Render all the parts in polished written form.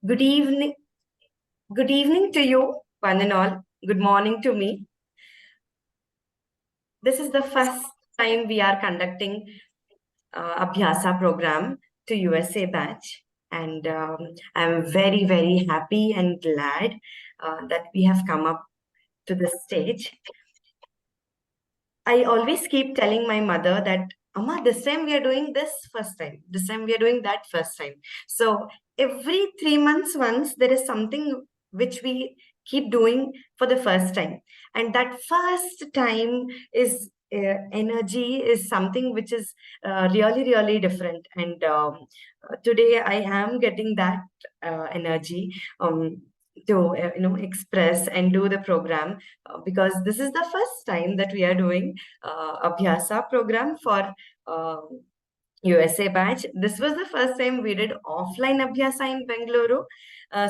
Good evening. Good evening to you, one and all. Good morning to me. This is the first time we are conducting Abhyasa program to USA batch, and I'm very happy and glad that we have come up to this stage. I always keep telling my mother that, Amma, this time we are doing this first time. This time we are doing that first time. So every 3 months once, there is something which we keep doing for the first time. And that first time is energy is something which is really different. And today I am getting that energy to express and do the program because this is the first time that we are doing Abhyasa program for USA batch. This was the first time we did offline Abhyasa in Bengaluru.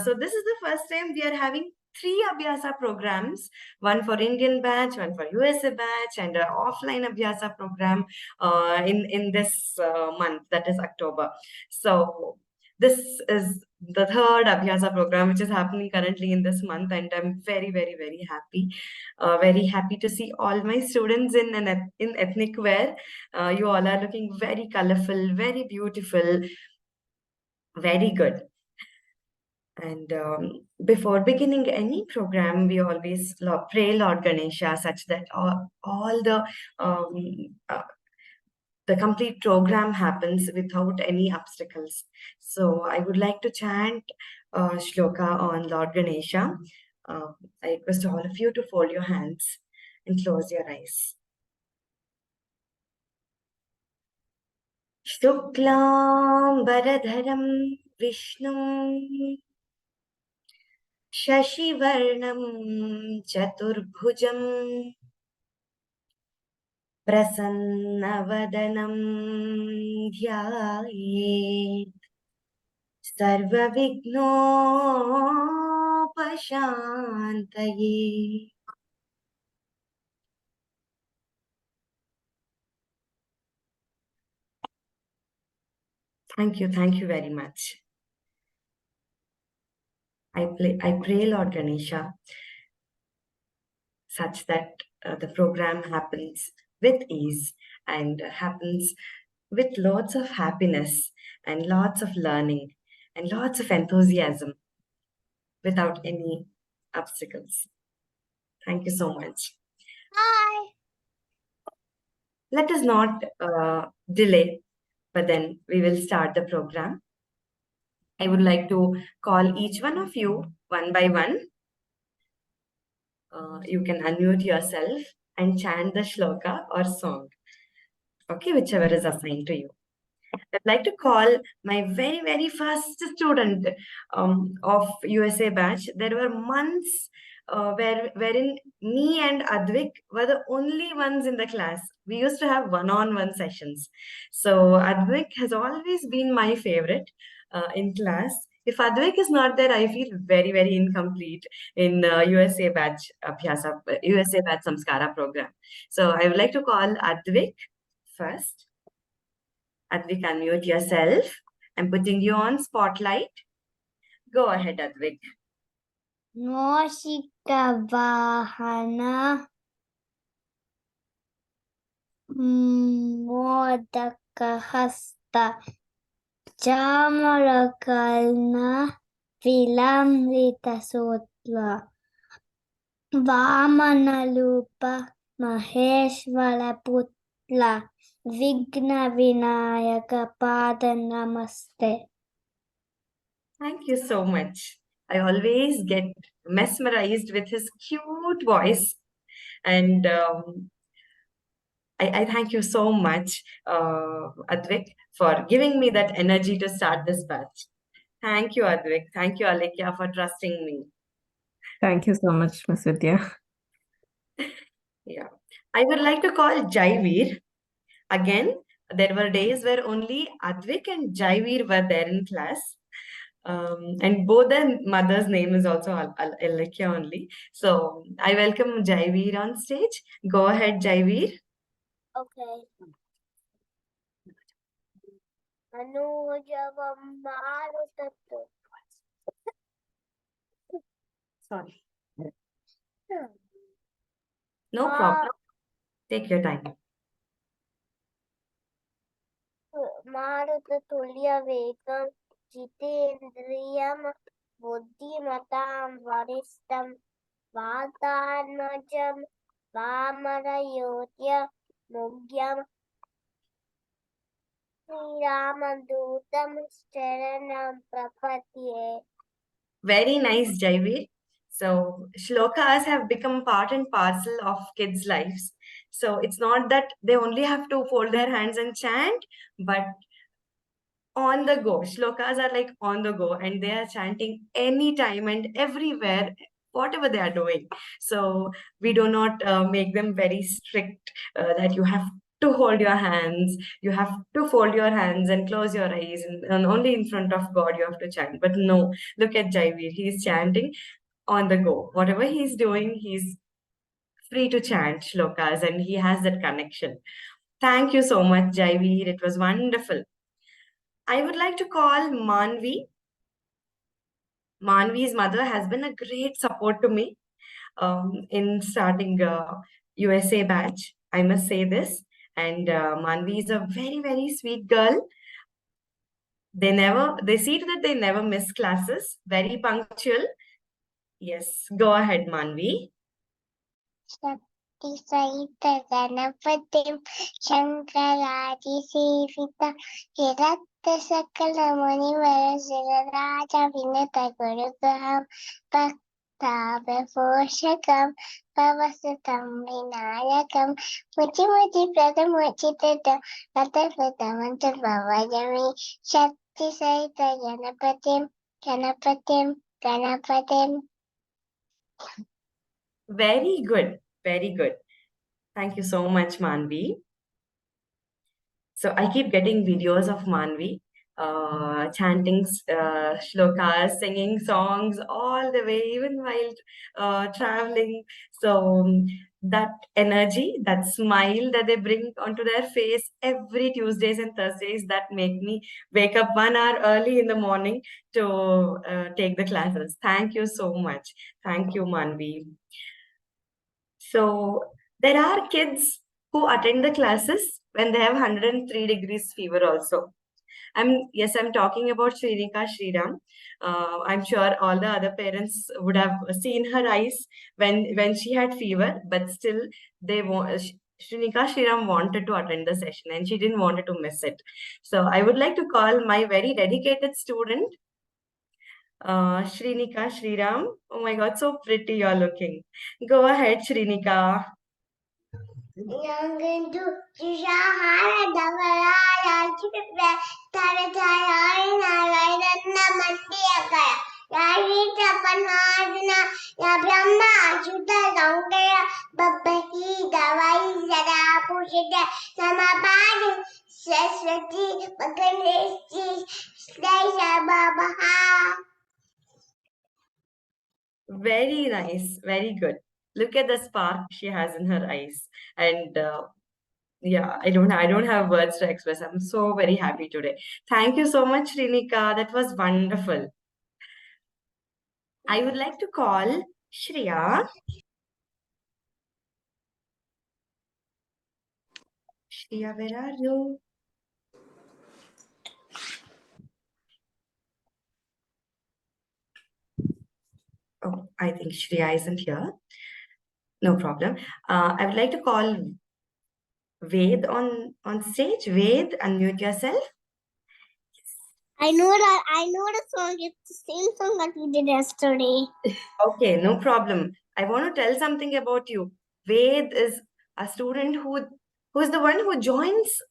So this is the first time we are having three Abhyasa programs, one for Indian batch, one for USA batch, and an offline Abhyasa program in this month, that is October. So this is the third Abhyasa program which is happening currently in this month, and I'm very happy. Very happy to see all my students in ethnic wear. You all are looking very colorful, very beautiful, very good. And before beginning any program, we always pray Lord Ganesha such that all the complete program happens without any obstacles. So I would like to chant shloka on Lord Ganesha. I request all of you to fold your hands and close your eyes. शुक्लाम्बरधरं विष्णुं शशिवर्णं चतुर्भुजं प्रसन्नवदनं ध्यायेत् सर्वविघ्नोपशान्तये. Thank you very much. I pray Lord Ganesha such that the program happens with ease and happens with lots of happiness and lots of learning and lots of enthusiasm without any obstacles. Thank you so much. Hi. Let us not delay, but then we will start the program. I would like to call each one of you one by one. You can unmute yourself and chant the shloka or song. Okay, whichever is assigned to you. I'd like to call my very first student of USA batch. There were months wherein me and Advik were the only ones in the class. We used to have one-on-one sessions. So Advik has always been my favorite in class. If Advik is not there, I feel very incomplete in USA batch Abhyasa, USA batch Samskaara program. So I would like to call Advik first. Advik, unmute yourself. I'm putting you on spotlight. Go ahead, Advik. Moshika Vahana Modakahasta Chamarakalna Vilamrita Sutla Vamanalupa Maheshwara Putla Vigna Vinayaka Pada Namaste. Thank you so much. I always get mesmerized with his cute voice. And I thank you so much, Advik, for giving me that energy to start this batch. Thank you, Advik. Thank you, Alekia, for trusting me. Thank you so much, Ms. Vidya. Yeah. I would like to call Jaivir. Again, there were days where only Advik and Jaivir were there in class. And both their mother's name is also Alekia only. So I welcome Jaivir on stage. Go ahead, Jaivir. Okay. Anujavam Marutatu Sorry. No problem. Take your time. Maruta Tulya Vekam Jitendriyam Buddhimatam Varistam Vatanajam Vamarayotya Mugyam Sriramandutam Sharanam Prapatye. Very nice, Jaivir. So shlokas have become part and parcel of kids' lives. So it's not that they only have to fold their hands and chant, but on the go. Shlokas are like on the go, and they are chanting anytime and everywhere, whatever they are doing. So we do not make them very strict that you have to hold your hands, you have to fold your hands and close your eyes, and only in front of God you have to chant. But no, look at Jaivir. He's chanting on the go. Whatever he's doing, he's free to chant shlokas, and he has that connection. Thank you so much, Jaivir. It was wonderful. I would like to call Manvi. Manvi's mother has been a great support to me in starting USA batch. I must say this. And Manvi is a very, very sweet girl. They see to that they never miss classes. Very punctual. Yes, go ahead, Manvi. Shakti Saita Ganapatim Shankaradi Sivita Hiratta Sakala Munivara Siraraja Vinata Gurugaham Bhakta Bhaposhakam Pavasatam Vinayakam Muchi Muchi Pradamuchitata Ratapatamantar Bhavajami Shakti Saita Ganapatim Very good. Very good. Thank you so much, Manvi. So I keep getting videos of Manvi chanting shlokas, singing songs all the way, even while traveling. So that energy, that smile that they bring onto their face every Tuesdays and Thursdays, that make me wake up 1 hour early in the morning to take the classes. Thank you so much. Thank you, Manvi. So there are kids who attend the classes when they have 103 degrees fever also. I'm talking about Srinika Sriram. I'm sure all the other parents would have seen her eyes when she had fever, but still Srinika Sriram wanted to attend the session and she didn't want to miss it. So I would like to call my very dedicated student, Shrinika Sriram. Oh my God, so pretty you're looking. Go ahead, Shrinika. Yangendu Shishahara Davaraya Chipra Tarataya Narayanna Mandiyakaya Yahita Panadina Ya Brahma Chuta Gangaya Babaki Davai Sada Pushita Samabadu Saswati Bakanesti Slaisa Babaha. Very nice, very good. Look at the spark she has in her eyes. And yeah, I don't have words to express. I'm so very happy today. Thank you so much, Rinika. That was wonderful. I would like to call Shreya. Shreya, where are you? Oh, I think Shreya isn't here. No problem. I would like to call Ved on stage. Ved, unmute yourself. I know the song. It's the same song that we did yesterday. Okay, no problem. I want to tell something about you. Ved is a student who is the one who joins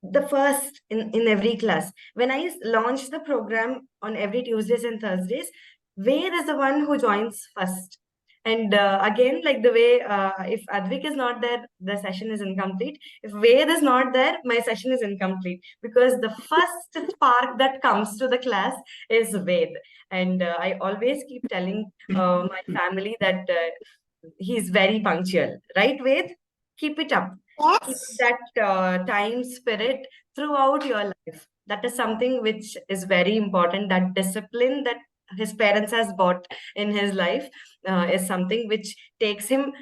the first in every class. When I launch the program on every Tuesdays and Thursdays, Ved is the one who joins first. And again, like the way if Advik is not there, the session is incomplete. If Ved is not there, my session is incomplete because the first spark that comes to the class is Ved. And I always keep telling my family that he's very punctual, right, Ved? Keep it up. Keep Yes. that time spirit throughout your life. That is something which is very important. That discipline that his parents has bought in his life is something which takes him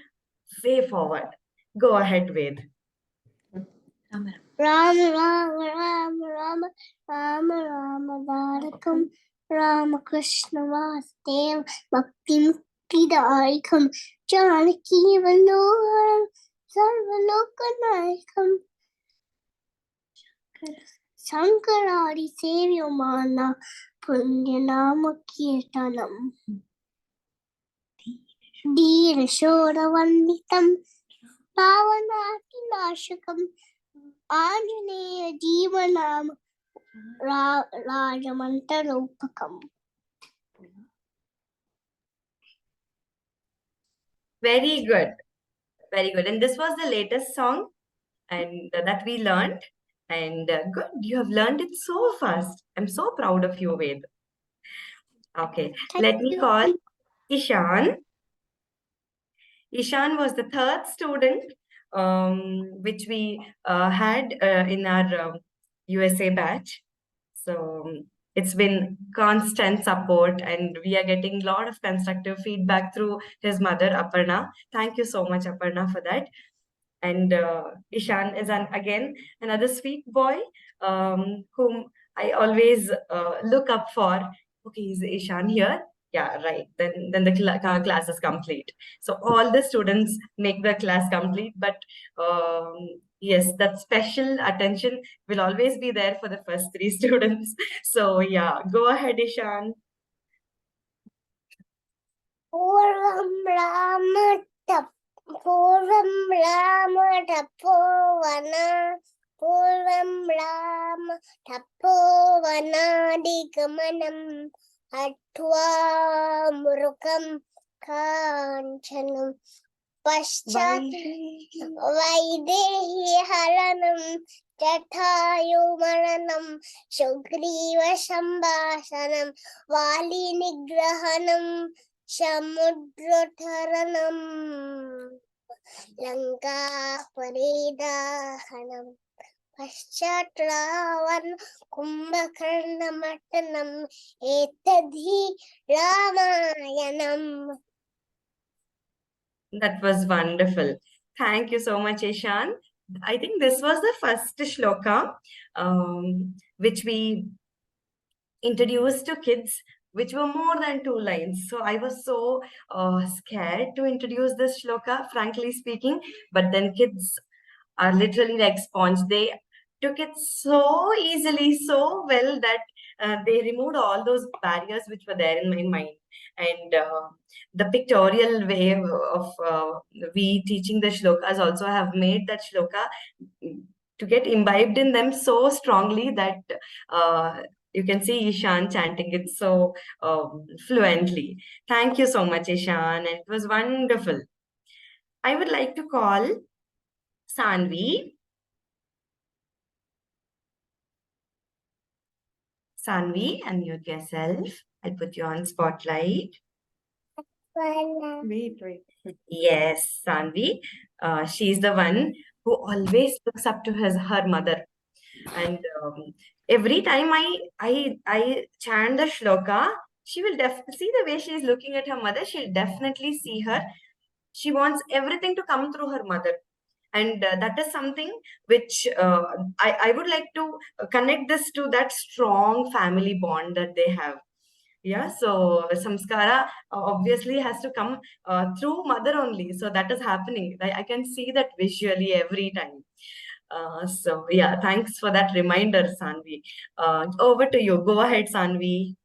way forward. Go ahead, Ved. Ram Ram Ram Ram Ram Ram Tarakam Ram Krishna Vasudeva Bhakti Muktidaikam Janaki Manoharam Sarvalokanayakam Sankaradi Sevyamana Punyanama Kirtanam Dheera Shodavanditam Pavanati Nashakam Anjaneya Jeevanam Rajamantarupakam. Very good. Very good. And this was the latest song and that we learned. And good, you have learned it so fast. I'm so proud of you, Ved. Okay, let me call Ishan. Ishan was the third student which we had in our USA batch. So it's been constant support and we are getting a lot of constructive feedback through his mother, Aparna. Thank you so much, Aparna, for that. And Ishan is again another sweet boy whom I always look up for. Okay, is Ishan here? Yeah, right. Then the class is complete. So all the students make the class complete. But yes, that special attention will always be there for the first three students. So yeah, go ahead, Ishan. Purvam Rama Tapovana Purvam Rama Tapovana Digamanam Atva Murukam Kanchanam Paschat Vaidehi Haranam Jathayu Maranam Sugriva Sambhasanam Vali Nigrahanam Samudratharanam Lanka Paridahanam Paschatlavan Kumbhakarnamatanam Etadhi Ramayanam. That was wonderful. Thank you so much, Ishan. I think this was the first shloka which we introduced to kids, which were more than 2 lines. So I was so scared to introduce this shloka, frankly speaking. But then kids are literally like sponge. They took it so easily, so well that they removed all those barriers which were there in my mind. And the pictorial way of we teaching the shlokas also have made that shloka to get imbibed in them so strongly that you can see Ishan chanting it so fluently. Thank you so much, Ishan. And it was wonderful. I would like to call Sanvi. Sanvi, unmute yourself. I'll put you on spotlight. Wait. Yes, Sanvi. She's the one who always looks up to her mother. And every time I chant the shloka, she will see the way she is looking at her mother. She'll definitely see her. She wants everything to come through her mother. And that is something which I would like to connect this to that strong family bond that they have. Yeah, so Samskaara obviously has to come through mother only. So that is happening. I can see that visually every time. So yeah, thanks for that reminder, Sanvi. Over to you. Go ahead, Sanvi.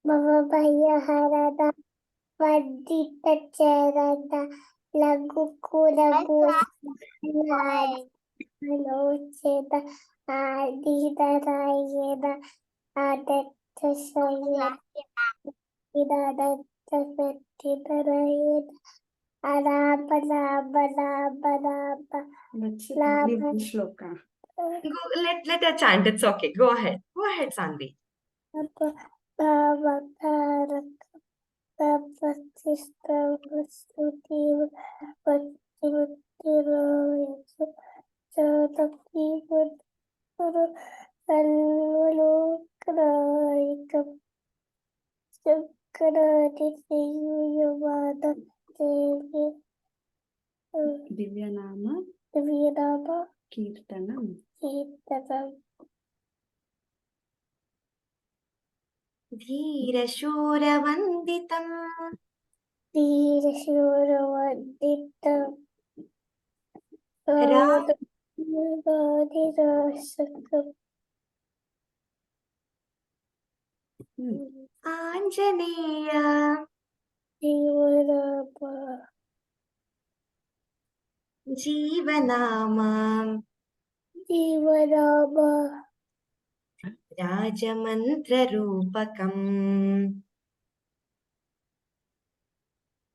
Bhavaya Harada Vadita Charada Lagu Kuragu Cheta Adida Rayeda Adetta Sayeda Idadetta Fetida Rayeda Araba Laba Laba Laba Laba Let her chant. It's okay. Go ahead. Go ahead, Sanvi. Bhavataraka Bhavatistavasudev Bhaktivittirayasu Jadakivud Guru Salvalokanaikam Shankaraditayuyavada Devi Divyanama Divyadaba Kirtanam. Kirtanam धीरशूरवन्दितम् Dheerashuravanditam Ram Radhadirasakam Anjaneya Devarama जीवनाम Devarama राजमन्त्ररूपकम्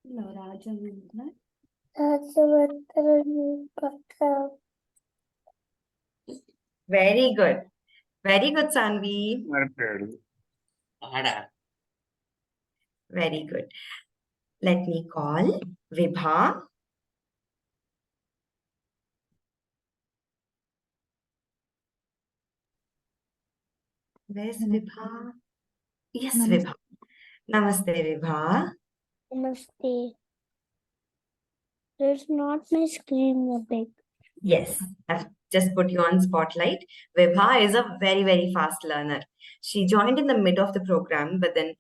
Rajavataranupakam Very good. Very good, Sanvi. Very good. Let me call Vibha. Where's Vibha? Yes, Vibha. Namaste, Vibha. Namaste. There's not my screen big. Yes, I've just put you on spotlight. Vibha is a very, very fast learner. She joined in the mid of the program, but then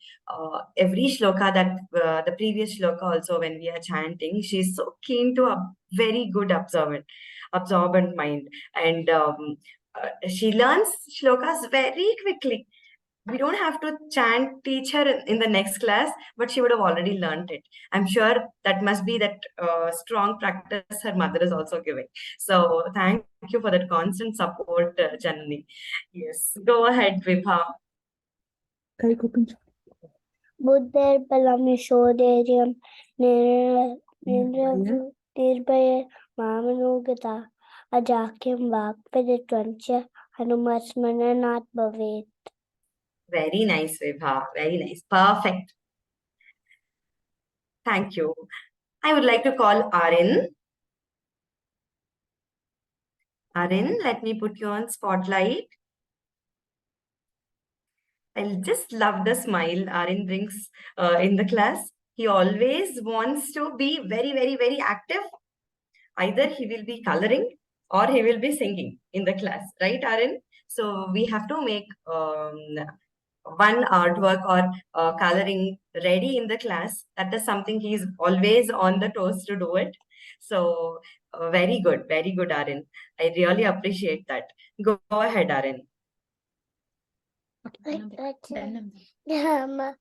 every shloka that the previous shloka also when we are chanting, she's so keen to a very good absorbent mind, and she learns shlokas very quickly. We don't have to teach her in the next class, but she would have already learned it. I'm sure that must be that strong practice her mother is also giving. So thank you for that constant support, Janani. Yes, go ahead, Vibha. Buddher Palamishodium Nirbhaya Mamanugata Ajakim Vakpeditvancha Hanumasmananat Bhavet. Very nice, Vibha. Very nice. Perfect. Thank you. I would like to call Arin. Arin, let me put you on spotlight. I just love the smile Arin brings in the class. He always wants to be very, very, very active. Either he will be coloring or he will be singing in the class, right, Arin? So we have to make one artwork or coloring ready in the class. That is something he's always on the toes to do it. So very good, Arin. I really appreciate that. Go ahead, Arin. Dhamma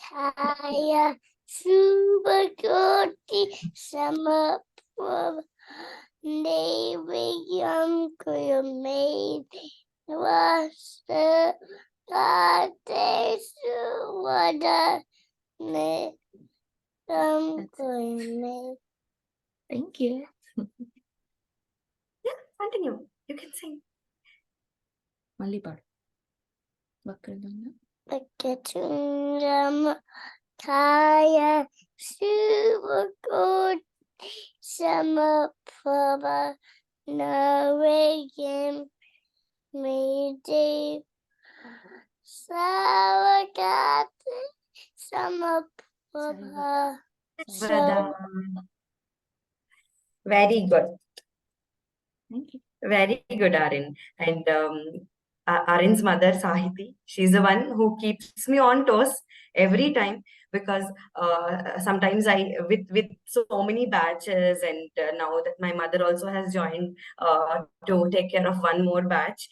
Kaya Subhagoti Samapava Devyam Kuyamedi Vasa Kate Suvada Netam Kuyamedi. Thank you. Yeah, continue. You can sing. Malipad. Vakradanga. Vakatundam Kaya Subhagoti Samapava Narayam Mede Savakati Samapava. Vada. Very good. Thank you. Very good, Arin. And Arin's mother, Sahiti, she's the one who keeps me on toes every time because sometimes with so many batches, and now that my mother also has joined to take care of one more batch,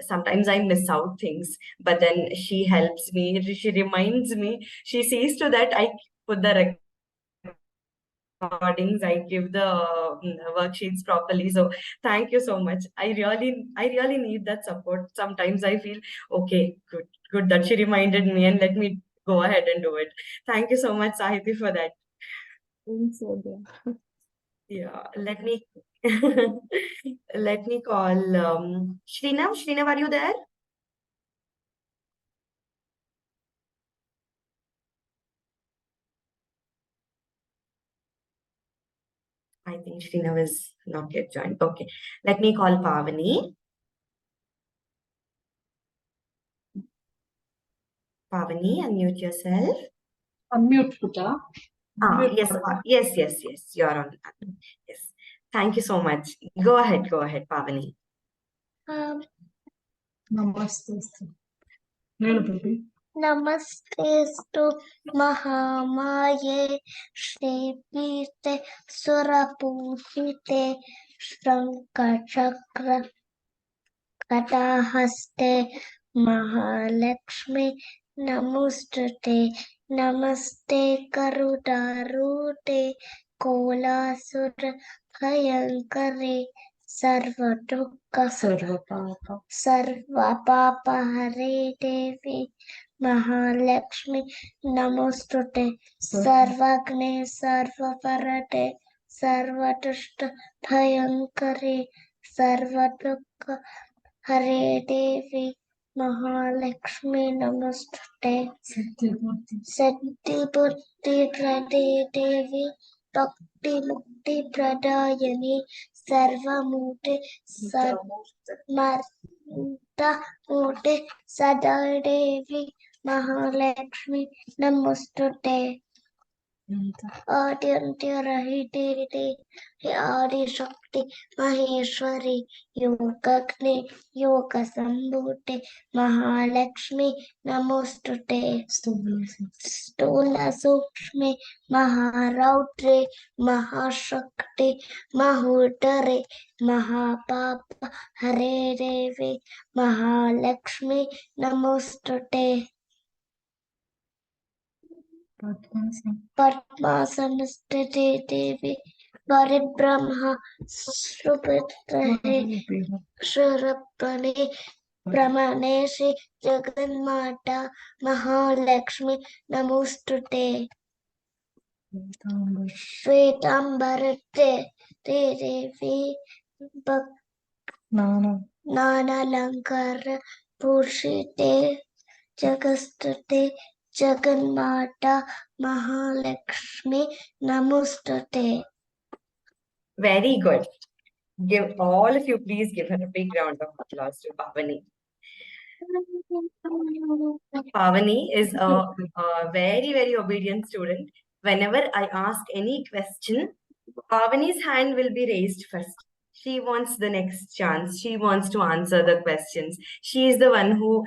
sometimes I miss out things. But then she helps me, she reminds me, she sees to that I put the recordings, I give the worksheets properly. So thank you so much. I really need that support. Sometimes I feel okay, good that she reminded me and let me go ahead and do it. Thank you so much, Sahiti, for that. Yeah, let me let me call Shrinav. Shrinav, are you there? I think Shrinav is not yet joined. Okay, let me call Pavani. Pavani, unmute yourself. Unmute, Puja. Yes, you're on. Yes, thank you so much. Go ahead, Pavani. Namaste. Nenu baby. Namastestu Mahamaye Shripite Surapujite Shankachakra Katahaste Mahalakshmi Namostate Namaste Karudarute Kolasura Bhayankare Sarvadukkha Sarvapapahare Devi Mahalakshmi Namostute Sarvagne Sarvaparate Sarvatushta Bhayankare Sarvadukkha Hare Devi Mahalakshmi Namostute Siddhi Buddhi Prade Devi Bhakti Mukti Pradayani Sarvamute Marta Mute Sada Devi Mahalakshmi Namostute Adyantirahite Adi Shakti Maheshwari Yogagne Yoga Sambhute Mahalakshmi Namostute Stula Sukshmi Maharautre Mahashakti Mahudare Mahapapa Hare Devi Mahalakshmi Namostute Padmasanastate Devi Parit-Brahma Srupatre Shrapane Brahmaneshi Jagannmata Mahalakshmi Namostute Shvetambarate Devi Nana Lankara Purshite Jagastate Jagannmata Mahalakshmi Namostate. Very good. Give all of you, please give her a big round of applause to Pavani. Pavani is a very, very obedient student. Whenever I ask any question, Pavani's hand will be raised first. She wants the next chance. She wants to answer the questions. She is the one who,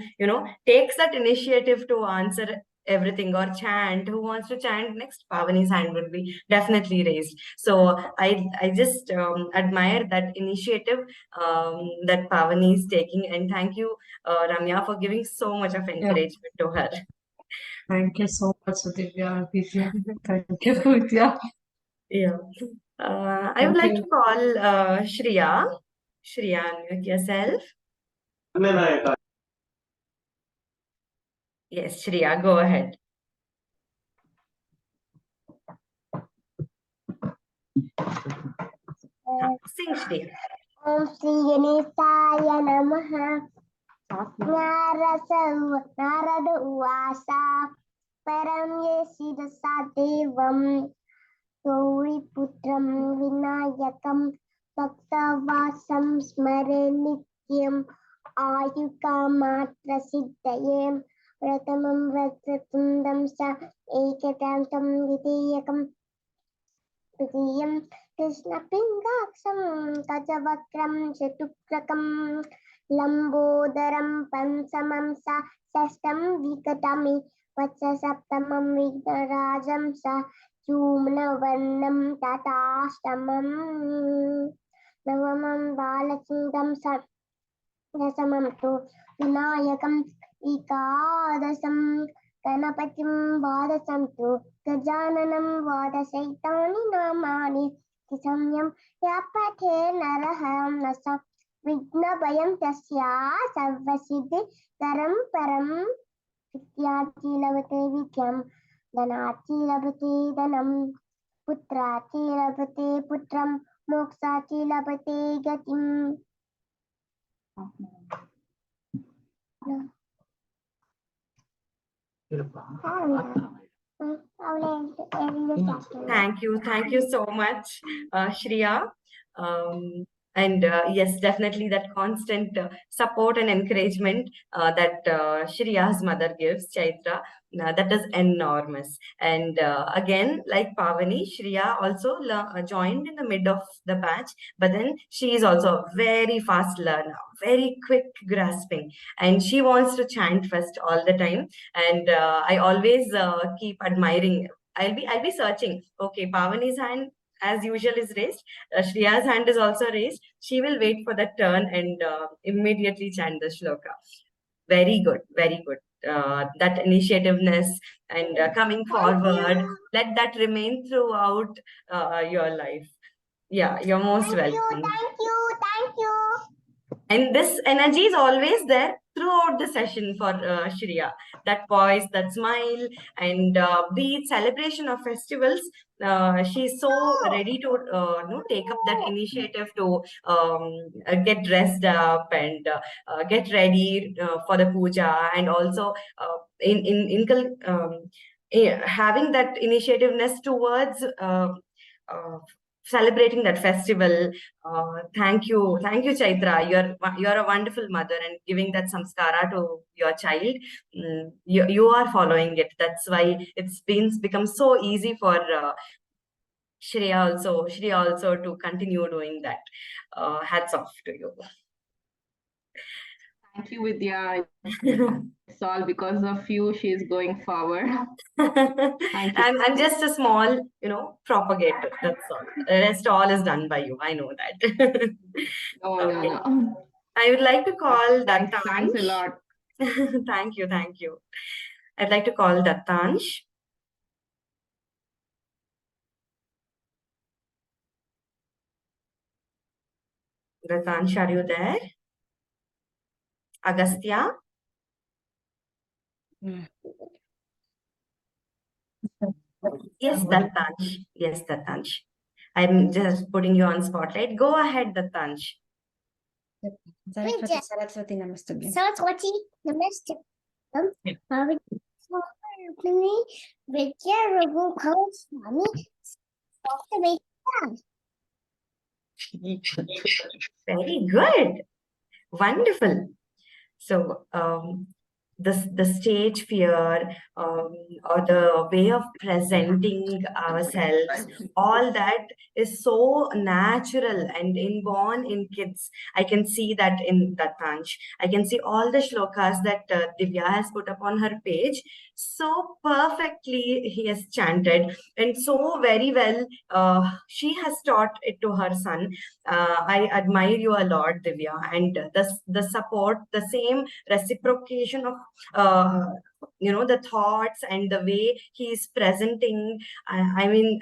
takes that initiative to answer everything or chant. Who wants to chant next? Pavani's hand will be definitely raised. So I just admire that initiative that Pavani is taking. And thank you, Ramya, for giving so much of encouragement to her. Thank you so much, Vidya. Thank you, Vidya. Yeah. I would like to call Shreya. Shreya, unmute yourself. Yes, Shreya, go ahead. Sing, Shreya. Om Sri Ganesaya Namaha. Narada Uvasa Param Yeshidasa Devam Gauriputram Vinayakam Bhaktavasam Smare Nityam Ayukamatra Siddhayam Pratamam Vatsatundam Sa Ekatantam Videyakam Vidiyam Krishna Pingaksam Gajavakram Chetukrakam Lambodaram Pansamam Sa Sastam Vikatami Vatsa Saptamam Vignarajam Sa Jumnavarnam Tatastamam Navamam Balachindam Sa Dasamam Tu Vinayakam Ikadasam Ganapatim Vadasantu Gajananam Vadasaitani Namani Kisamyam Yapate Naraham Nasa Vigna Bayam Tasya Sarvasiddhi Karam Param Vidyati Lavate Vidyam Danati Lavate Danam Putrati Lavate Putram Moksati Lavate Gatim. Thank you so much, Shreya. And yes, definitely that constant support and encouragement that Shreya's mother gives, Chaitra, that is enormous. And again, like Pavani, Shreya also joined in the mid of the batch, but then she is also a very fast learner, very quick grasping, and she wants to chant first all the time. And I always keep admiring. I'll be searching. Okay, Pavani's hand as usual is raised. Shreya's hand is also raised. She will wait for that turn and immediately chant the shloka. Very good, very good. That initiativeness and coming forward, let that remain throughout your life. Yeah, you're most welcome. Thank you. And this energy is always there throughout the session for Shreya. That voice, that smile, and be it celebration of festivals, she's so ready to take up that initiative to get dressed up and get ready for the puja, and also having that initiativeness towards uh, celebrating that festival. Thank you, Chaitra. You're a wonderful mother and giving that samskara to your child. You are following it. That's why become so easy for Shreya also to continue doing that. Hats off to you. Thank you, Vidya. It's all because of you she's going forward. Thank you. I'm just a small, propagator. That's all. The rest all is done by you. I know that. No, Okay. no. I would like to call Thanks a Dattansh. lot. Thank you. I'd like to call Dattansh. Dattansh, are you there? Agastya? Yes, Dattansh. Yes, Dattansh. I'm just putting you on spotlight. Go ahead, Dattansh. Saraswati Namaste. Saraswati, namaste. Vidya Ragu Swami. Very good. Wonderful. So, the stage fear, or the way of presenting ourselves, all that is so natural and inborn in kids. I can see that in Dattansh. I can see all the shlokas that Divya has put up on her page. So perfectly he has chanted, and so very well she has taught it to her son. I admire you a lot, Divya, and the support, the same reciprocation of the thoughts and the way he is presenting. I mean,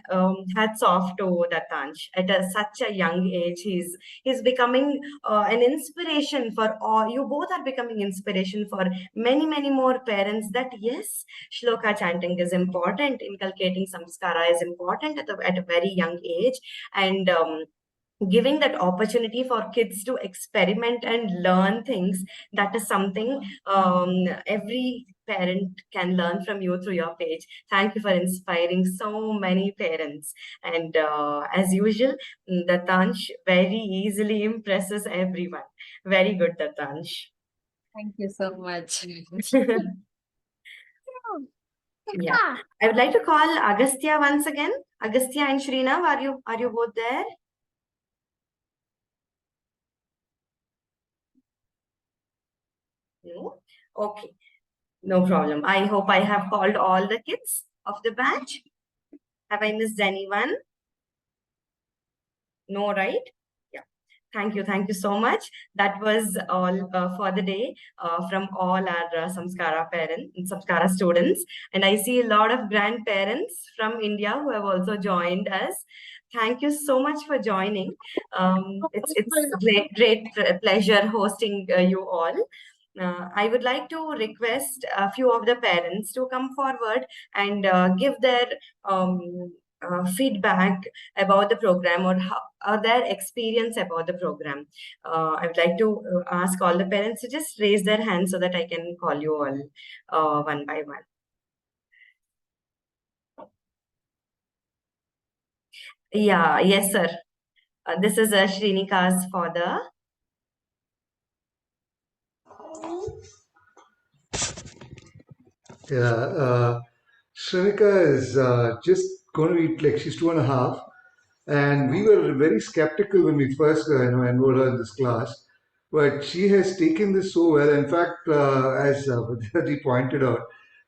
hats off to Dattansh. At such a young age, he's becoming an inspiration for all. You both are becoming inspiration for many more parents. That yes, shloka chanting is important. Inculcating samskara is important at a very young age, and giving that opportunity for kids to experiment and learn things, that is something every parent can learn from you through your page. Thank you for inspiring so many parents. And as usual, Dattansh very easily impresses everyone. Very good, Dattansh. Thank you so much. Yeah, I would like to call Agastya once again. Agastya and Shrinav, are you both there? No? Okay, no problem. I hope I have called all the kids of the batch. Have I missed anyone? No, right? Yeah. Thank you so much. That was all for the day from all our Samskaara parents, Samskaara students. And I see a lot of grandparents from India who have also joined us. Thank you so much for joining. It's great pleasure hosting you all. I would like to request a few of the parents to come forward and give their feedback about the program, or their experience about the program. I would like to ask all the parents to just raise their hands so that I can call you all one by one. Yeah, yes, sir. This is Shrinika's father. Yeah, Shrenika is just going to be like she's 2.5, and we were very skeptical when we first enrolled her in this class. But she has taken this so well. In fact, as Vidyaji pointed out,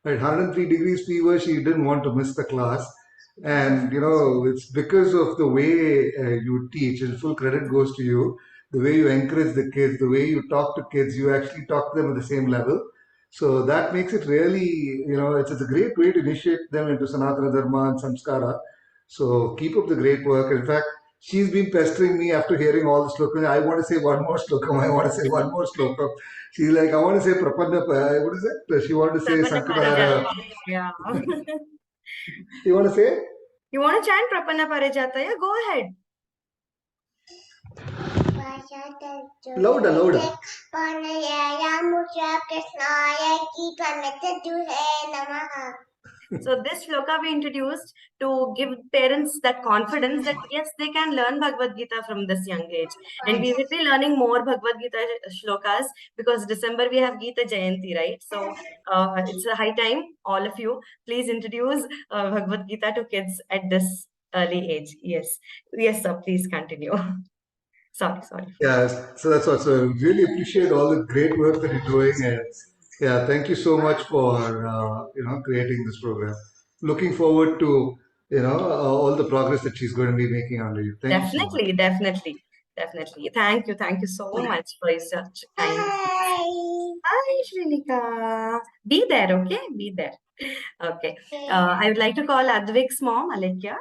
at 103 degrees fever, she didn't want to miss the class. And it's because of the way you teach, and full credit goes to you. The way you encourage the kids, the way you talk to kids, you actually talk to them at the same level. So that makes it really, it's a great way to initiate them into Sanatana Dharma and Samskaara. So keep up the great work. In fact, she's been pestering me after hearing all the slokas. I want to say one more slokam. I want to say one more slokam. She's like, I want to say Prapanna. What is it? She wanted to say Prapanna Sankara. Parijataya. Yeah. You want to say? You want to chant Prapanna Parijataya? Go ahead. Louder, louder. So this shloka we introduced to give parents that confidence that yes, they can learn Bhagavad Gita from this young age. And we will be learning more Bhagavad Gita shlokas because December we have Gita Jayanti, right? So it's a high time, all of you, please introduce Bhagavad Gita to kids at this early age. Yes. Yes, sir, please continue. Sorry. Yes, so that's what. So really appreciate all the great work that you're doing, and yeah, thank you so much for creating this program. Looking forward to all the progress that she's going to be making under you. Thank you so much. Definitely. Thank you so much for such kind words. Hi, Shrinika. Be there, okay? Be there. Okay. I would like to call Advik's mom, Alekia.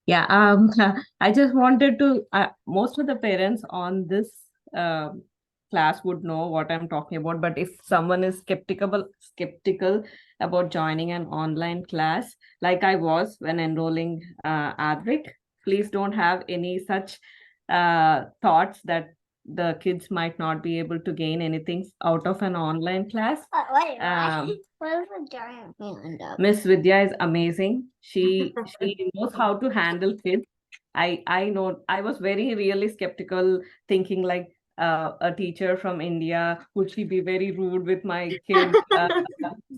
Yeah, I just wanted to, most of the parents on this class would know what I'm talking about, but if someone is skeptical about joining an online class, like I was when enrolling Advik, please don't have any such thoughts that the kids might not be able to gain anything out of an online class. Miss Vidya is amazing. She knows how to handle kids. I know I was really skeptical, thinking like a teacher from India, would she be very rude with my kid?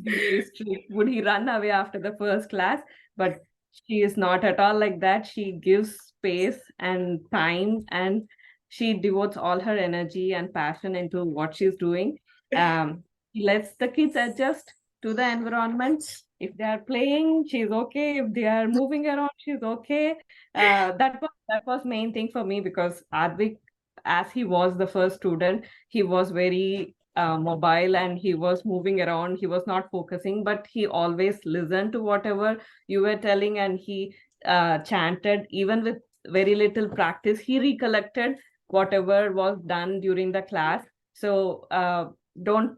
Be very strict? Would he run away after the first class? But she is not at all like that. She gives space and time, and she devotes all her energy and passion into what she's doing. She lets the kids adjust to the environment. If they are playing, she's okay. If they are moving around, she's okay. That was main thing for me, because Advik, as he was the first student, he was very mobile and he was moving around. He was not focusing, but he always listened to whatever you were telling, and he chanted. Even with very little practice, he recollected whatever was done during the class. So don't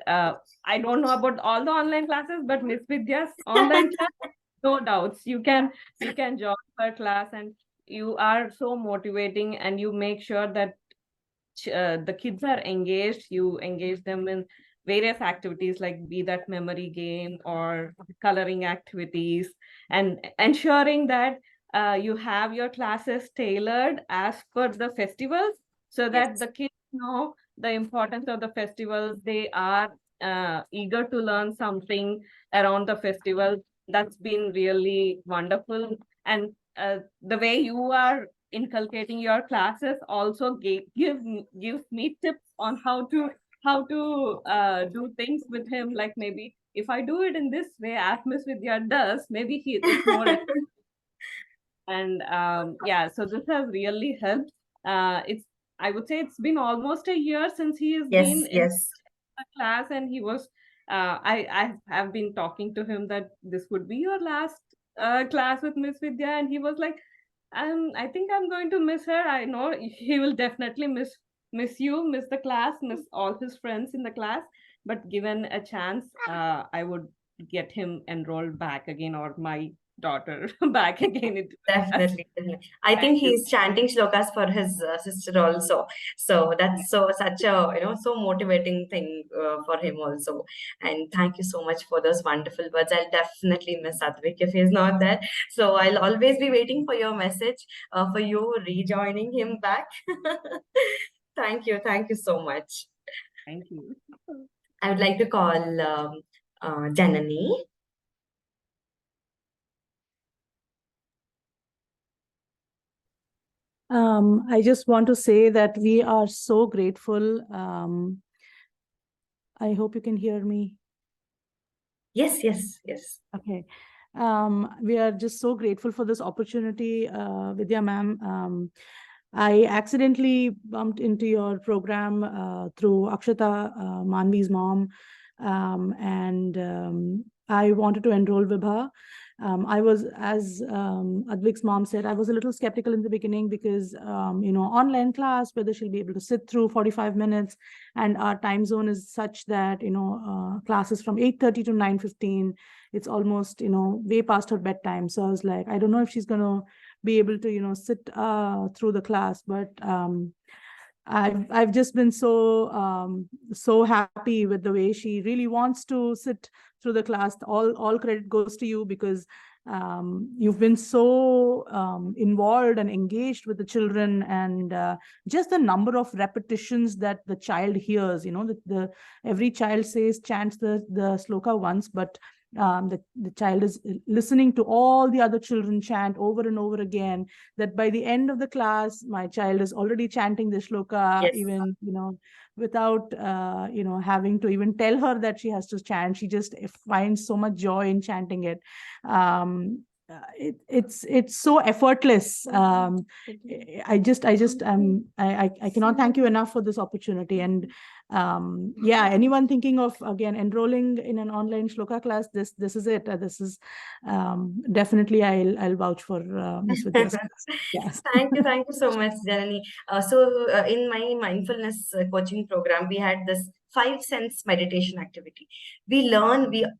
I don't know about all the online classes, but Miss Vidya's online class, no doubts. You can join her class, and you are so motivating, and you make sure that the kids are engaged. You engage them in various activities, like be that memory game or coloring activities, and ensuring that you have your classes tailored as per the festivals, so that Yes. the kids know the importance of the festivals. They are eager to learn something around the festival. That's been really wonderful. And the way you are inculcating your classes also gives me tips on how to do things with him. Like, maybe if I do it in this way, as Miss Vidya does, maybe it's more. And yeah, so this has really helped. It's I would say it's been almost a year since he has been in Yes. the class, and he was I have been talking to him that this would be your last class with Miss Vidya, and he was like, I think I'm going to miss her. I know he will definitely miss you, miss the class, miss all his friends in the class. But given a chance, I would get him enrolled back again, or my daughter back again into class. Definitely, definitely. I think Thank you. he's chanting shlokas for his sister also. So that's such a so motivating thing for him also. And thank you so much for those wonderful words. I'll definitely miss Advik if he's not there. So I'll always be waiting for your message for you rejoining him back. Thank you so much. Thank you. I would like to call Janani. I just want to say that we are so grateful. I hope you can hear me. Yes, yes, yes. Okay. We are just so grateful for this opportunity, Vidya ma'am. I accidentally bumped into your program through Akshata, Manvi's mom, and I wanted to enroll Vibha. I was, as Advik's mom said, I was a little skeptical in the beginning because, online class, whether she'll be able to sit through 45 minutes, and our time zone is such that, classes from 8:30 to 9:15. It's almost, way past her bedtime. So I was like, I don't know if she's going to be able to, sit through the class, but I've just been so happy with the way she really wants to sit through the class. All credit goes to you because you've been so involved and engaged with the children, and just the number of repetitions that the child hears. The every child chants the sloka once, but the child is listening to all the other children chant over and over again, that by the end of the class my child is already chanting the shloka, Yes. even without having to even tell her that she has to chant. She just finds so much joy in chanting it. It's so effortless. I cannot thank you enough for this opportunity. And anyone thinking of again enrolling in an online shloka class, this is it. This is definitely, I'll vouch for Miss Vidya's class. Yes. Thank you so much, Janani. In my mindfulness coaching program, we had this 5 sense meditation activity. We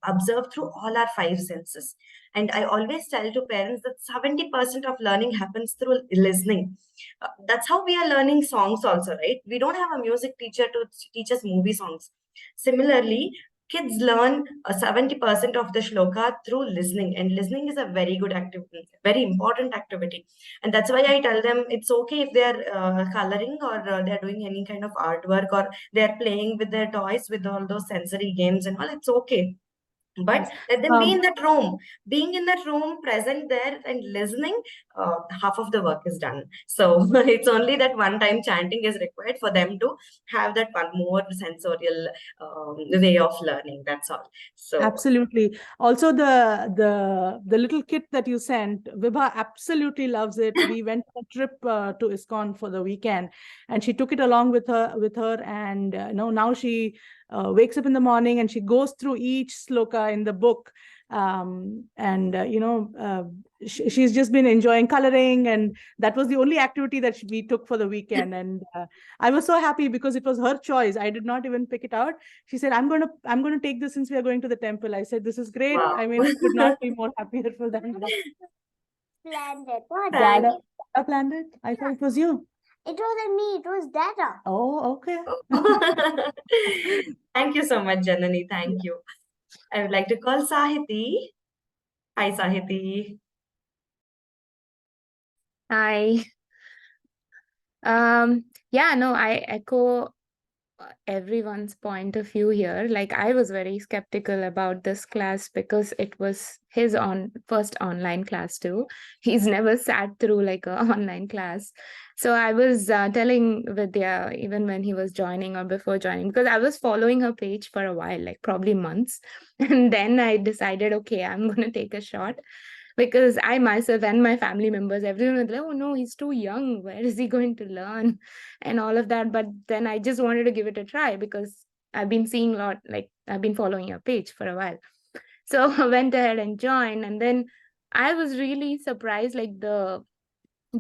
observe through all our 5 senses. And I always tell to parents that 70% of learning happens through listening. That's how we are learning songs also, right? We don't have a music teacher to teach us movie songs. Similarly, kids learn 70% of the shloka through listening, and listening is a very good activity, very important activity. And that's why I tell them it's okay if they're coloring, or they're doing any kind of artwork, or they're playing with their toys, with all those sensory games and all. It's okay, but Yes. let them be in that room. Being in that room, present there and listening, half of the work is done. So it's only that one time chanting is required for them to have that one more sensorial way of learning. That's all. So Absolutely. Also, the little kit that you sent, Vibha absolutely loves it. We went on a trip to ISKCON for the weekend, and she took it along with her, and now she wakes up in the morning and she goes through each sloka in the book. She's just been enjoying coloring, and that was the only activity that we took for the weekend. And I was so happy because it was her choice. I did not even pick it out. She said, I'm going to take this since we are going to the temple. I said, this is great. wow. I mean, I could not be more happier for them. Planned it. What? Dada planned it? I thought it was you. It wasn't me. It was Dada. Oh, okay. Thank you so much, Janani. Thank you. I would like to call Sahiti. Hi, Sahiti. Hi. I echo everyone's point of view here. Like, I was very skeptical about this class because it was his first online class too. He's never sat through like a online class. So I was telling Vidya, even when he was joining or before joining, because I was following her page for a while, like probably months. And then I decided, okay, I'm going to take a shot. Because I myself and my family members, everyone was like, oh no, he's too young. Where is he going to learn? And all of that. But then I just wanted to give it a try because I've been seeing a lot, like I've been following your page for a while. So I went ahead and joined. And then I was really surprised, like the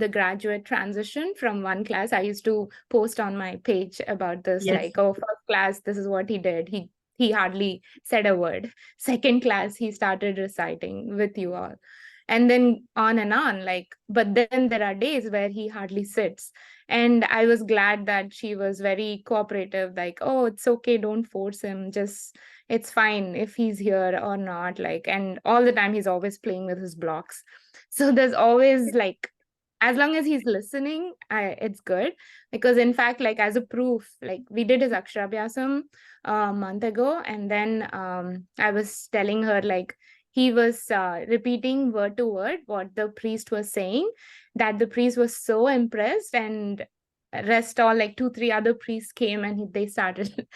graduate transition from one class. I used to post on my page about this, Yes. like, oh, first class, this is what he did. He hardly said a word. Second class, he started reciting with you all. and then on and on, like, but then there are days where he hardly sits. And I was glad that she was very cooperative, like, oh, it's okay, don't force him, just it's fine if he's here or not, like. And all the time he's always playing with his blocks. So there's always like, as long as he's listening, it's good. Because in fact, like, as a proof, like, we did his Akshara a month ago, and then I was telling her, like, he was repeating word to word what the priest was saying, that the priest was so impressed, and rest all, like, 2 3 other priests came, and they started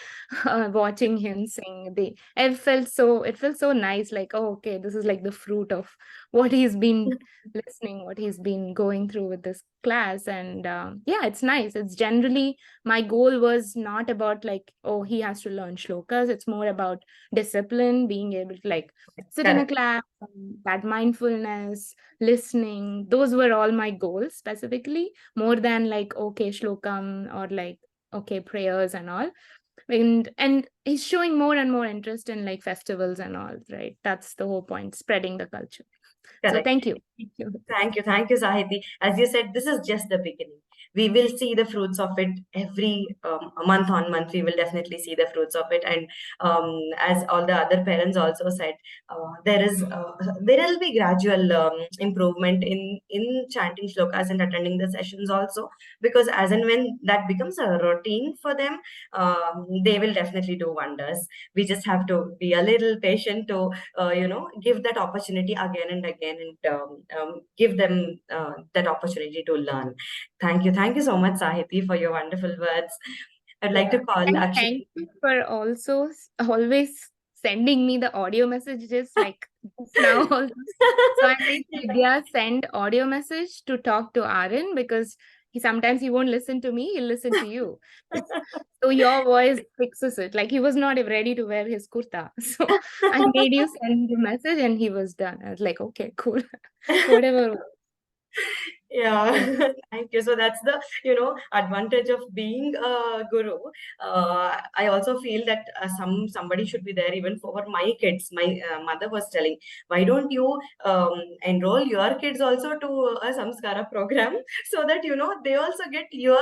watching him sing. It felt so nice, like, oh, okay, this is like the fruit of what he's been listening, what he's been going through with this class. And yeah, it's nice. It's generally, my goal was not about like, oh, he has to learn shlokas. It's more about discipline, being able to like sit in a Correct. class, that mindfulness, listening. Those were all my goals specifically, more than like, okay, shlokam, or like, okay, prayers and all. And he's showing more and more interest in like festivals and all, right? That's the whole point, spreading the culture. So Correct. thank you. Thank you. Thank you, Sahiti. As you said, this is just the beginning. We will see the fruits of it every month on month. We will definitely see the fruits of it. And as all the other parents also said, there will be gradual improvement in chanting shlokas and attending the sessions also, because as and when that becomes a routine for them, they will definitely do wonders. We just have to be a little patient to give that opportunity again and again, and give them that opportunity to learn. Thank you so much, Sahiti, for your wonderful words. I'd like to call And Akshay. thank you for also always sending me the audio messages, like just now also. So I made Vidya send audio message to talk to Aaron, because sometimes he won't listen to me, he'll listen to you. So your voice fixes it. Like, he was not ready to wear his kurta. So I made you send the message, and he was done. I was like, okay, cool. Whatever. Yeah, thank you. So that's the advantage of being a guru. I also feel that somebody should be there even for my kids. My mother was telling, why don't you enroll your kids also to a Samskaara program, so that they also get your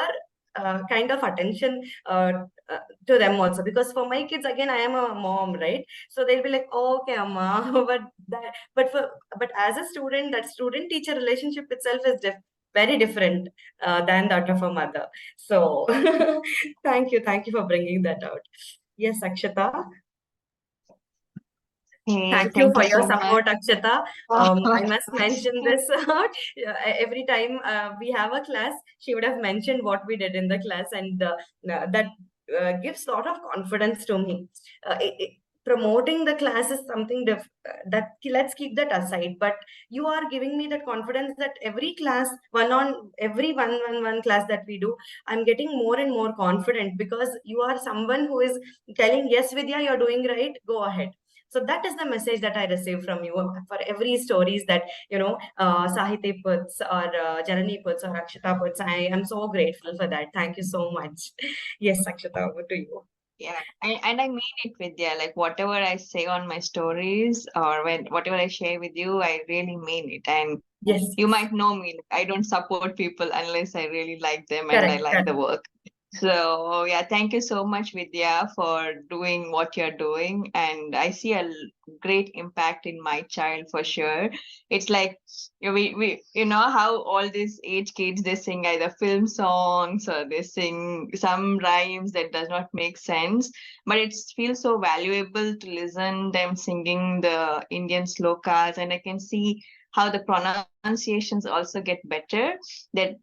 kind of attention to them also. Because for my kids, again, I am a mom, right? So they'll be like, oh, okay, amma, but as a student, that student teacher relationship itself is very different than that of a mother. So thank you for bringing that out. Yes, Akshata. Thank you for your so much. support, Akshata. I must mention this out. Yeah, every time we have a class, she would have mentioned what we did in the class, and that gives a lot of confidence to me. Promoting the class is something that let's keep that aside. But you are giving me that confidence that every class, every one class that we do, I'm getting more and more confident, because you are someone who is telling, yes, Vidya, you're doing right, go ahead. So that is the message that I receive from you for every stories that Sahiti puts, or Janani puts, or Akshata puts. I am so grateful for that. Thank you so much. Yes, Akshata, over to you. Yeah, and I mean it, Vidya. Like whatever I say on my stories or whatever I share with you, I really mean it. And Yes, you might know me. Like, I don't support people unless I really like them and I correct, like correct. the work. So yeah, thank you so much, Vidya, for doing what you're doing. And I see a great impact in my child for sure. It's like we you know how all these age kids, they sing either film songs or they sing some rhymes that does not make sense, but it feels so valuable to listen them singing the Indian slokas, and I can see how the pronunciations also get better. That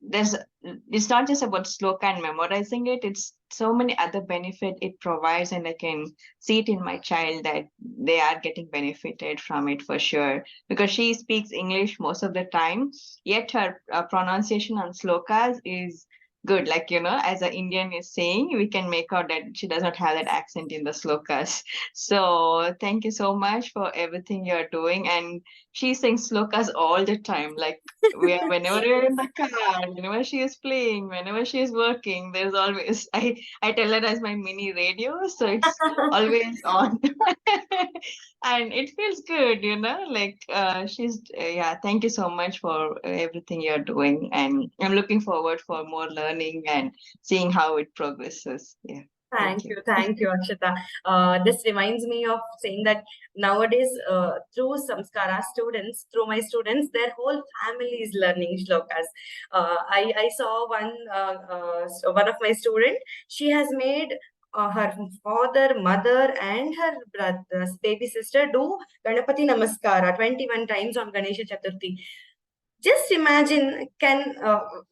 it's not just about sloka and memorizing it, it's so many other benefit it provides, and I can see it in my child that they are getting benefited from it for sure, because she speaks English most of the time, yet her pronunciation on slokas is good. Like, as an Indian is saying, we can make out that she does not have that accent in the slokas. So thank you so much for everything you're doing. And she sings slokas all the time. Like whenever we're in the car, whenever she is playing, whenever she is working, there's always I tell her as my mini radio, so it's always on, and it feels good, Like she's yeah. Thank you so much for everything you're doing, and I'm looking forward for more learning and seeing how it progresses. Yeah. Thank you, Akshita. This reminds me of saying that nowadays, through Samskaara students, through my students, their whole family is learning shlokas. I saw one of my student. She has made her father, mother, and her brother's baby sister do Ganapati Namaskara 21 times on Ganesha Chaturthi. Just imagine, can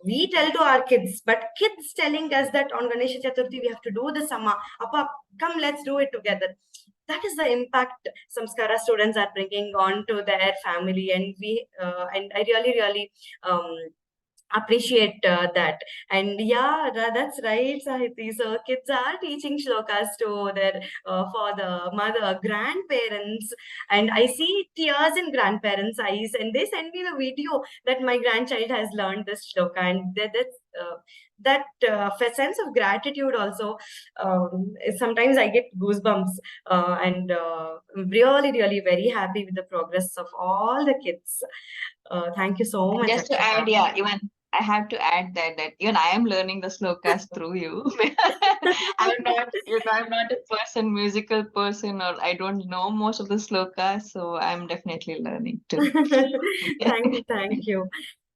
we tell to our kids, but kids telling us that on Ganesha Chaturthi we have to do the Sama. Appa, come, let's do it together. That is the impact Samskaara students are bringing on to their family, and and I really, really appreciate that. And yeah, that's right, Sahiti. So kids are teaching shlokas to their father, mother, grandparents, and I see tears in grandparents' eyes, and they send me the video that my grandchild has learned this shloka, and that sense of gratitude also. Sometimes I get goosebumps, and really, really very happy with the progress of all the kids. Thank you so much, Just to add, Akshita. yeah, even I have to add that even I am learning the slokas through you. I'm not a musical person, or I don't know most of the slokas, so I'm definitely learning too. Thank you.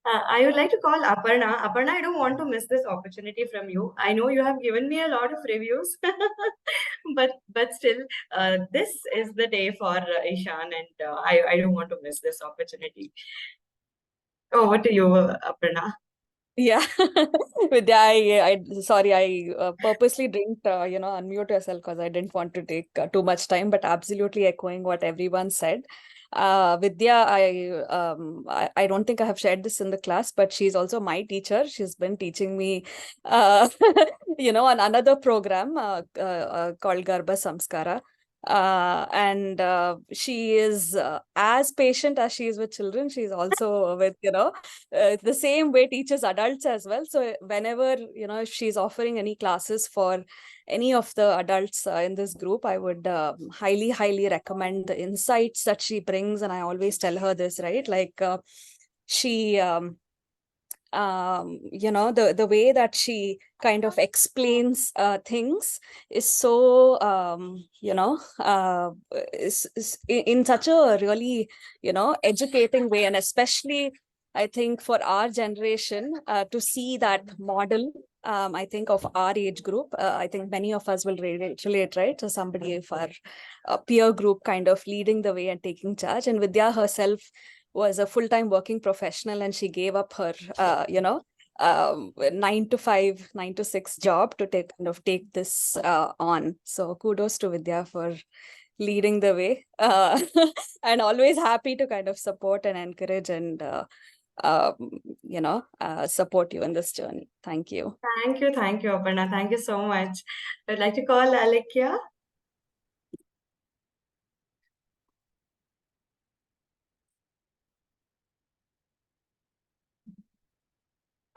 I would like to call Aparna. Aparna, I don't want to miss this opportunity from you. I know you have given me a lot of reviews, but still, this is the day for Ishan, and I don't want to miss this opportunity. Over to you, Aparna. Yeah, Vidya, sorry, I purposely didn't, unmute yourself because I didn't want to take too much time, but absolutely echoing what everyone said. Vidya, I don't think I have shared this in the class, but she's also my teacher. She's been teaching me, on another program called Garbha Samskaara. And she is as patient as she is with children. She's also with, the same way teaches adults as well. So whenever, if she's offering any classes for any of the adults in this group, I would highly, highly recommend the insights that she brings. And I always tell her this, right? Like she, the way that she kind of explains things is so is in such a really educating way, and especially I think for our generation to see that model. I think of our age group, I think many of us will relate, right? So somebody of our peer group kind of leading the way and taking charge. And Vidya herself was a full-time working professional, and she gave up her 9 to 5, 9 to 6 job to take this on. So kudos to Vidya for leading the way, and always happy to kind of support and encourage and support you in this journey. Thank you. Thank you, Aparna. Thank you so much. I'd like to call Alekia.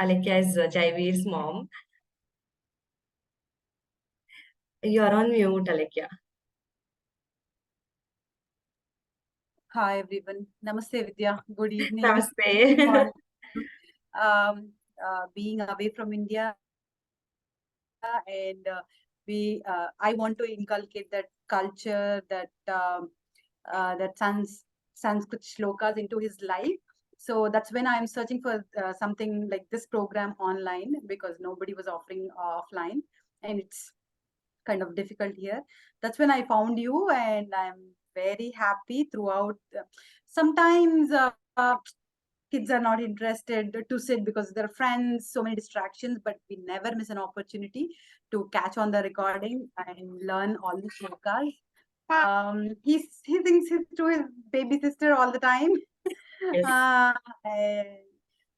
Alekia is Jaiveer's mom. You're on mute, Alekia. Hi everyone. Namaste Vidya. Good evening. Namaste. Good morning. Being away from India, and I want to inculcate that culture, that Sanskrit shlokas into his life. So that's when I'm searching for something like this program online, because nobody was offering offline, and it's kind of difficult here. That's when I found you, and I'm very happy throughout. Sometimes kids are not interested to sit because they're friends, so many distractions, but we never miss an opportunity to catch on the recording and learn all the shlokas. He thinks he's to his baby sister all the time. Yes.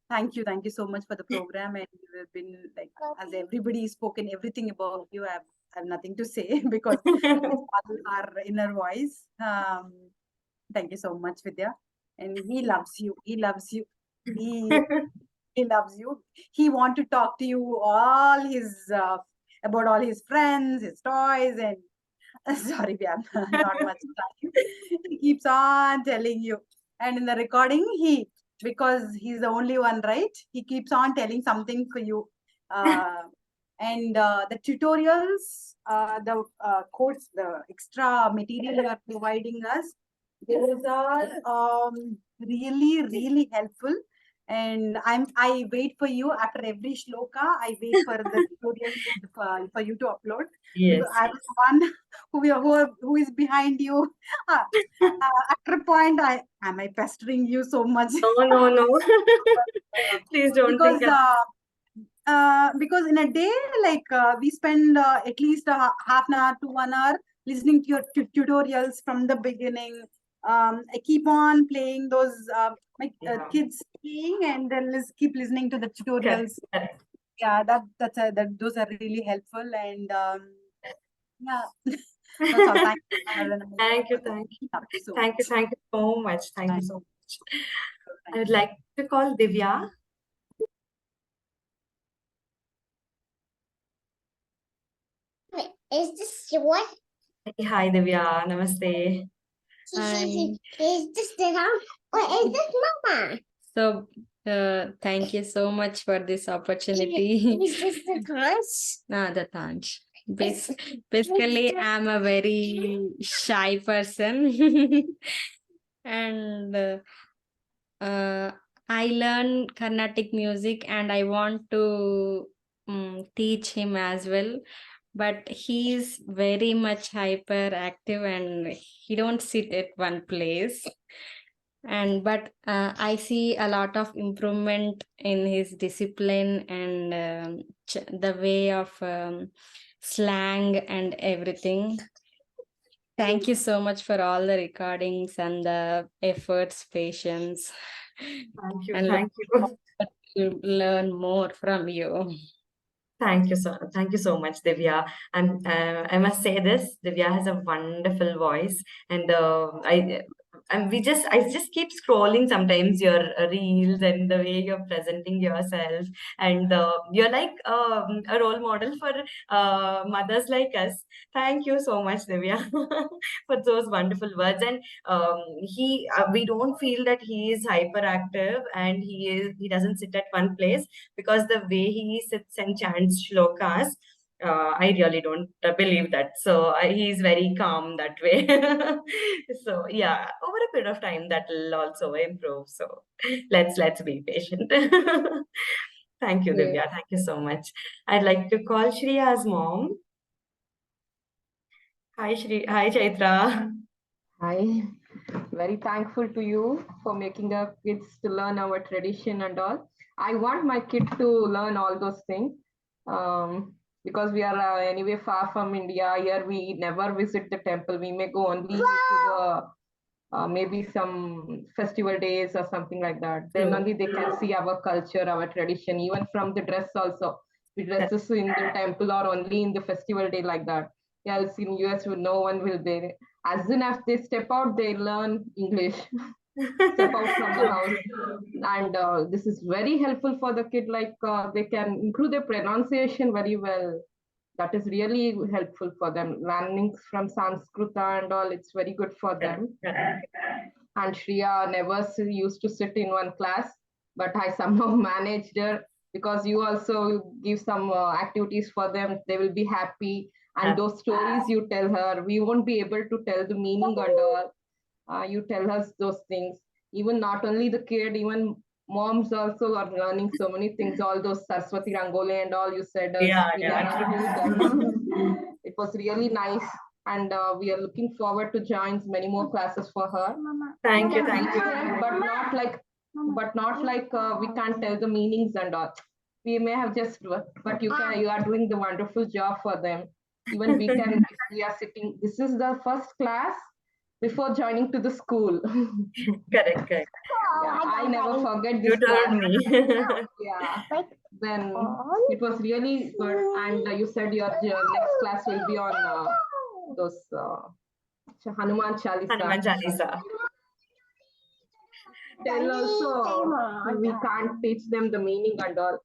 Thank you so much for the program, and you've been like, as everybody spoken everything about you. I have nothing to say because it's all our inner voice. Thank you so much, Vidya. and he loves you. He loves you. He loves you. He want to talk to you all his about all his friends, his toys, and sorry, we have not much time. He keeps on telling you, and in the recording, because he's the only one, right? He keeps on telling something for you. And the tutorials, the course, the extra material you are providing us, those are really, really helpful. And I wait for you after every shloka. I wait for the tutorial for you to upload. Yes. Because I was one who is behind you. After a point, am I pestering you so much? No. Please don't Because think. because in a day, like we spend at least half an hour to 1 hour listening to your tutorials from the beginning. I keep on playing those my kids playing, and then keep listening to the tutorials. Correct. Yeah, those are really helpful, and yeah, that's all. Thank you. Thank you so much. Thank you so much. I would like to call Divya. Is this your? Hi Divya, namaste. Hi. Is this the house or is this Mama? So, thank you so much for this opportunity. Is this the Tanch? No, the Tanj. Basically, I'm a very shy person, and I learn Carnatic music, and I want to teach him as well. But he's very much hyperactive, and he don't sit at one place. But I see a lot of improvement in his discipline and the way of slang and everything. Thank you so much for all the recordings and the efforts, patience. Thank you. And Thank you. to learn more from you. Thank you so much, Divya. I must say this, Divya has a wonderful voice, and I just keep scrolling sometimes your reels and the way you're presenting yourself, and you're like a role model for mothers like us. Thank you so much, Divya, for those wonderful words. And we don't feel that he is hyperactive and he doesn't sit at one place, because the way he sits and chants shlokas, I really don't believe that. So he's very calm that way. So yeah, over a period of time that will also improve. So let's be patient. Thank you, Divya. Thank you so much. I'd like to call Shriya's mom. Hi, Hi, Chaitra. Hi, very thankful to you for making the kids to learn our tradition and all. I want my kid to learn all those things because we are anyway far from India. Here we never visit the temple. We may go only to the maybe some festival days or something like that. Then only they can see our culture, our tradition, even from the dress also. We dresses in the temple or only in the festival day like that. Else in US, no one will be. As soon as they step out, they learn English. Step out from the house, and this is very helpful for the kid. Like they can improve their pronunciation very well. That is really helpful for them. Learning from Sanskrita and all, it's very good for them. And Shriya never used to sit in one class, but I somehow managed her, because you also give some activities for them. They will be happy. And those stories you tell her, we won't be able to tell the meaning and all. You tell us those things. Even not only the kid, even moms also are learning so many things. All those Saraswati Rangoli and all you said. It was really nice, and we are looking forward to join many more classes for her. Thank you. But not like we can't tell the meanings and all. We may have just, but you are doing the wonderful job for them. Even we are sitting. This is the first class before joining to the school. Correct. Yeah, I never forget this class. Yeah. Then it was really good. And you said your next class will be on those Hanuman Chalisa. tell also, we can't teach them the meaning and all.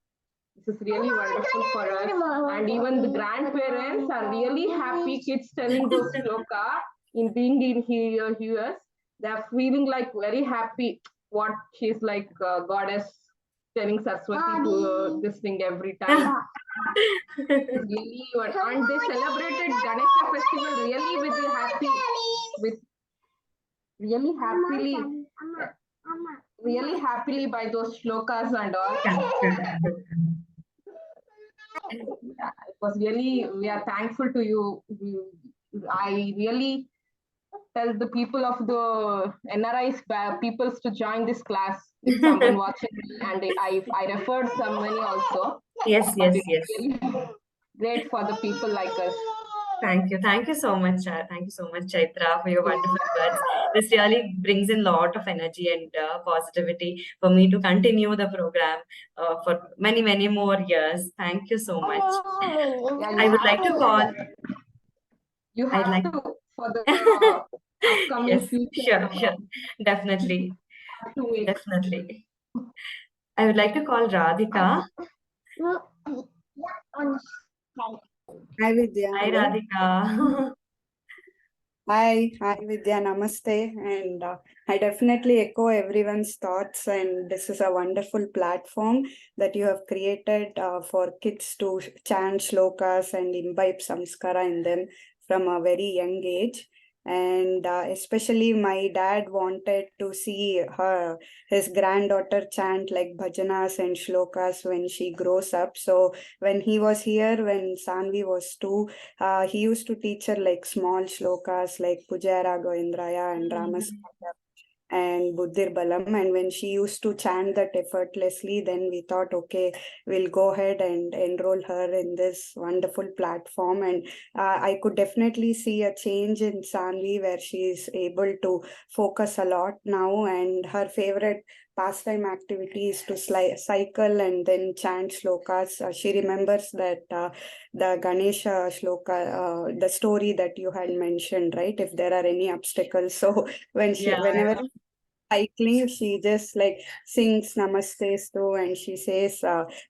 This is really wonderful for us. And even the grandparents are really happy kids telling those shloka in being in here. They're feeling like very happy what she's like goddess telling Saraswati to this thing every time. Really, and they celebrated Ganesha festival really with the happy, with really happily, really happily by those shlokas and all. It was really, we are thankful to you. I really tell the people of the NRIs peoples to join this class if someone watching me, and I referred so many also. Yes, But yes, it's yes. really great for the people like us. Thank you so much. Thank you so much, Chaitra, for your wonderful words. This really brings in a lot of energy and positivity for me to continue the program for many, many more years. Thank you so much. Yeah, I would like to call. You I'd have like. to for the upcoming Yes, future. sure, definitely, Have to wait. definitely. I would like to call Radhika. Hi Vidya, Hi, hello. Radhika. Hi Vidya, namaste. And I definitely echo everyone's thoughts. And this is a wonderful platform that you have created for kids to chant shlokas and imbibe samskara in them from a very young age. And especially my dad wanted to see his granddaughter chant like bhajanas and shlokas when she grows up. So when he was here, when Sanvi was 2, he used to teach her like small shlokas like Pujara Govindraya and Ramaskara and Buddhir Balam. And when she used to chant that effortlessly, then we thought, okay, we'll go ahead and enroll her in this wonderful platform. And I could definitely see a change in Sanvi where she is able to focus a lot now. And her favorite pastime activity is to cycle and then chant shlokas. She remembers that the Ganesha shloka, the story that you had mentioned, right? If there are any obstacles. So whenever cycling, she just like sings Namaste Stu and she says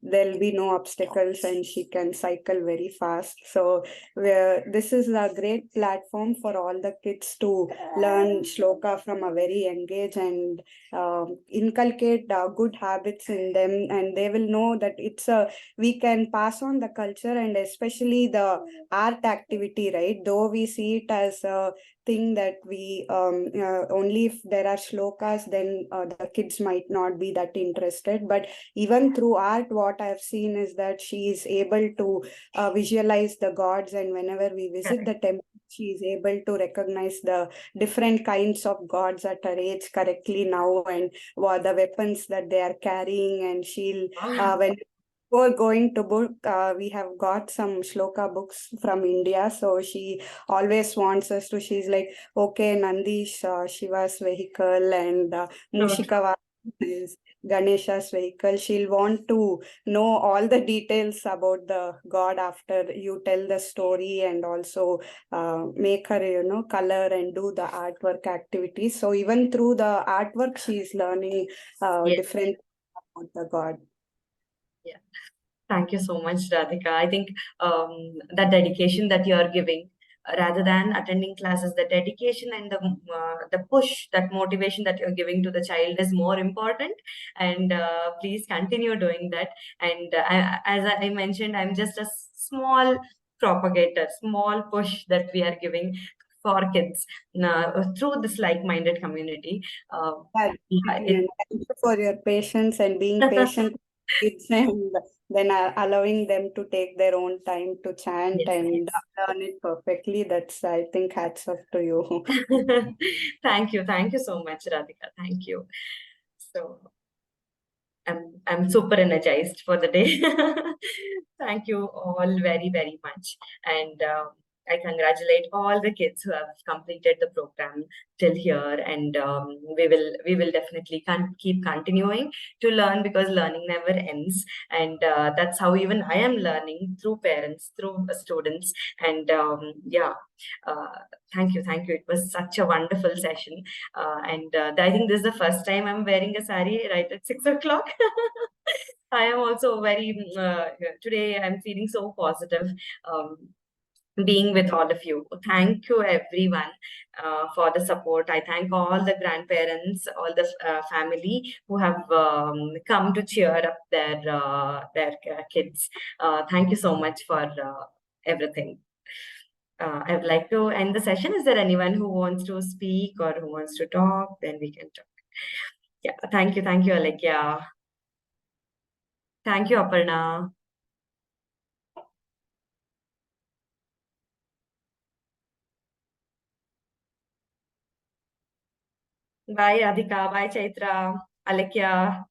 there'll be no obstacles and she can cycle very fast. So this is a great platform for all the kids to learn shloka from a very young age and inculcate good habits in them, and they will know that we can pass on the culture and especially the art activity, right? Though we see it as a thing that we only if there are shlokas, then the kids might not be that interested. But even through art, what I've seen is that she is able to visualize the gods, and whenever we visit the temple, she is able to recognize the different kinds of gods at her age correctly now, and what the weapons that they are carrying. And she'll when before going to book, we have got some shloka books from India. So she always wants us to, she's like, okay, Nandish, Shiva's vehicle, and Mushikava is Ganesha's vehicle. She'll want to know all the details about the god after you tell the story, and also make her, color and do the artwork activities. So even through the artwork, she's learning different about the god. Yeah. Thank you so much, Radhika. I think that dedication that you are giving, rather than attending classes, the dedication and the push, that motivation that you're giving to the child is more important. And please continue doing that. And as I mentioned, I'm just a small propagator, small push that we are giving for kids through this like-minded community. Thank you for your patience and being patient with kids, and then allowing them to take their own time to chant and learn it perfectly. That's, I think, hats off to you. Thank you so much, Radhika. Thank you. So I'm super energized for the day. Thank you all very, very much. And I congratulate all the kids who have completed the program till here, and we will definitely keep continuing to learn, because learning never ends, and that's how even I am learning, through parents, through students, and yeah. Uh, Thank you, thank you. It was such a wonderful session, and I think this is the first time I'm wearing a sari right at 6 o'clock. I am also very today. I'm feeling so positive. Um, being with all of you. Thank you, everyone, for the support. I thank all the grandparents, all the family who have come to cheer up their kids. Thank you so much for everything. I would like to end the session. Is there anyone who wants to speak or who wants to talk? Then we can talk. Yeah, thank you, Alekya. Thank you, Aparna. Bye, Radhika. Bye, Chaitra. Alekya.